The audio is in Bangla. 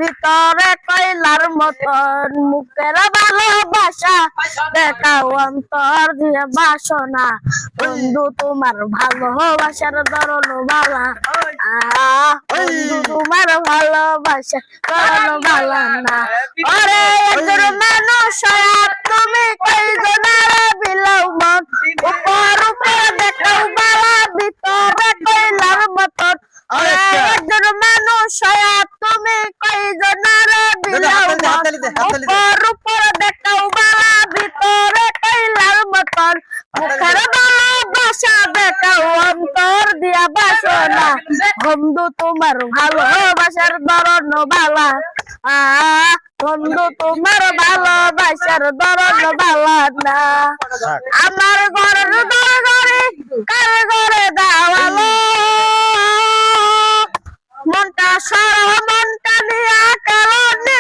ভিতরে কয়লার মতন মুখের ভালোবাসা দেখাও অন্তর দিয়ে বাসনা বন্ধু তোমার ভালোবাসার ধরন বালা বন্ধু তোমার ভালোবাসা ধরন বালা না ওরে একজন মানুষ তুমি কয়জনের বিলাও মন উপর উপর দেখাও বালা ভিতরে কয়লার মতন একজন মানুষ তুমি কয়জনের বিলাও মন উপর উপর দেখাও বালা ভিতরে কয়লার মতন মুখের ভালোবাসা দেখাও অন্তর দিয়া বাসনা বন্ধু তোমার ভালোবাসার ধরন বালা বন্ধু তোমার ভালোবাসার ধরন বালা না আমার ঘরের দরজারে কার ঘরে দাওয়ালো মনটা সারা মনটা নিয়া